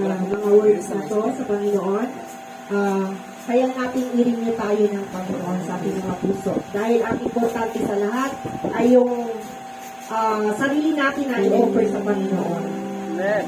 mga words na to sa Panginoon. Kaya natin irinyo tayo ng Panginoon sa ating mga puso. Dahil ang importante sa lahat ay yung sarili natin na i-offer sa Panginoon. Amen.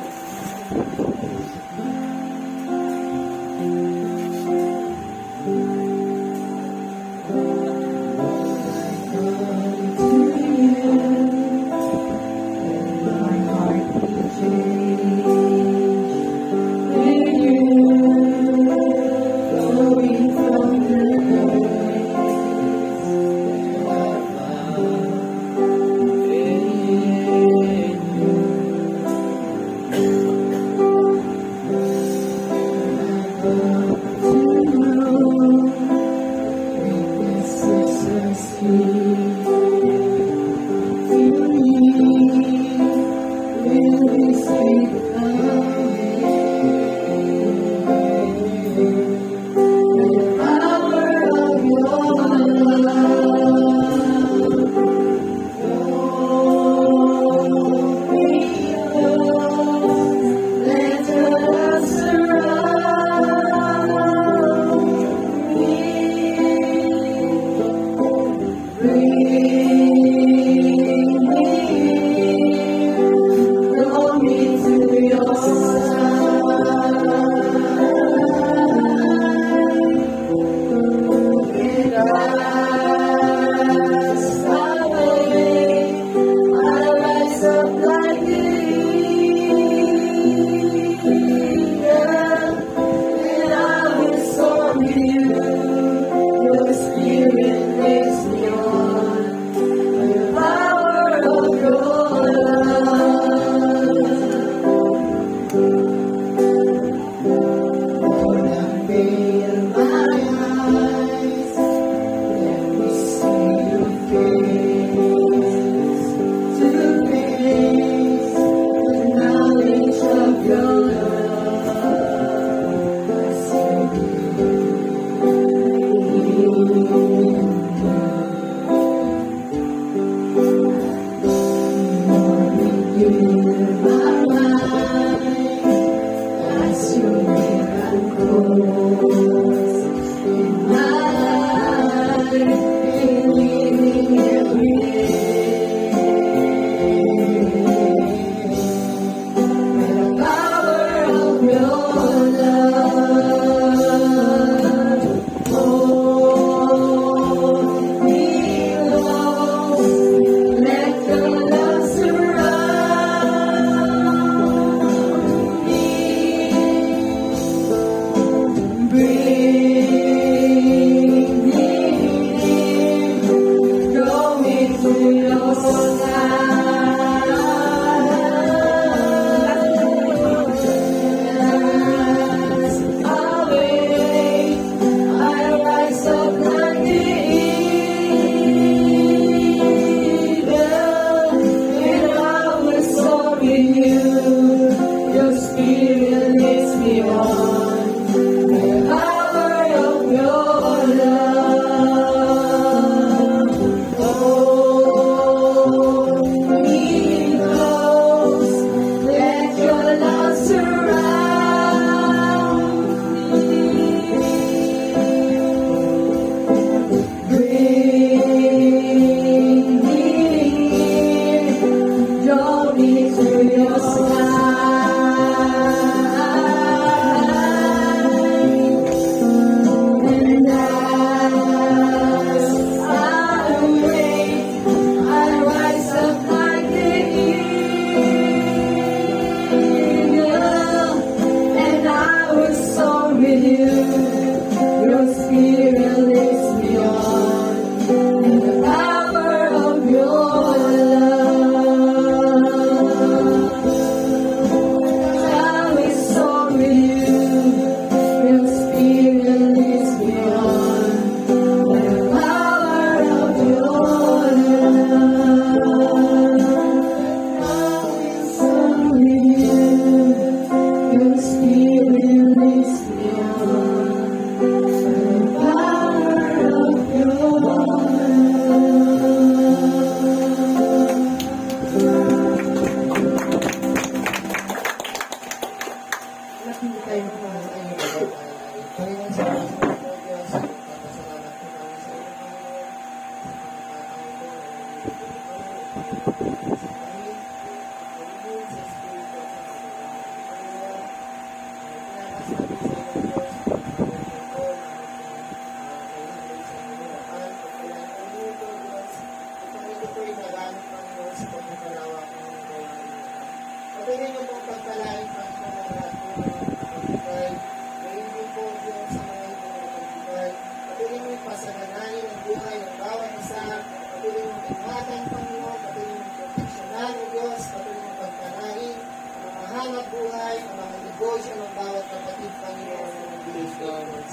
Patuloy niyo pong pagpalain pa po ng lahat po ng mga kapatid. Ngayon din po Diyos sa mga ito ng kapatid. Patuloy niyo pasaganahin ang buhay ng bawat isa. Patuloy niyo ingatan, Panginoon. Patuloy niyo proteksyonan, O Diyos. Patuloy niyo pagpalain ang mga hanap buhay, ang mga negosyo ng bawat kapatid, Panginoon, ng Diyos.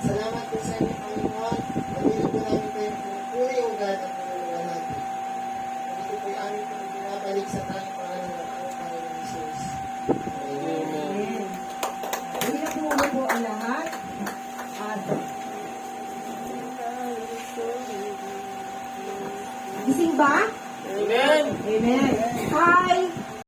Salamat po sa inyo, Panginoon. Patuloy po namin kayong pinupuri, O God, at pinuluwalhati. Ito po yung aming pong binabalik sa tayong pangalan ng aming Panginoon Jesus. Amen. Amen. Hindi na po po ang lahat. At gising ba? Amen. Amen. Hi!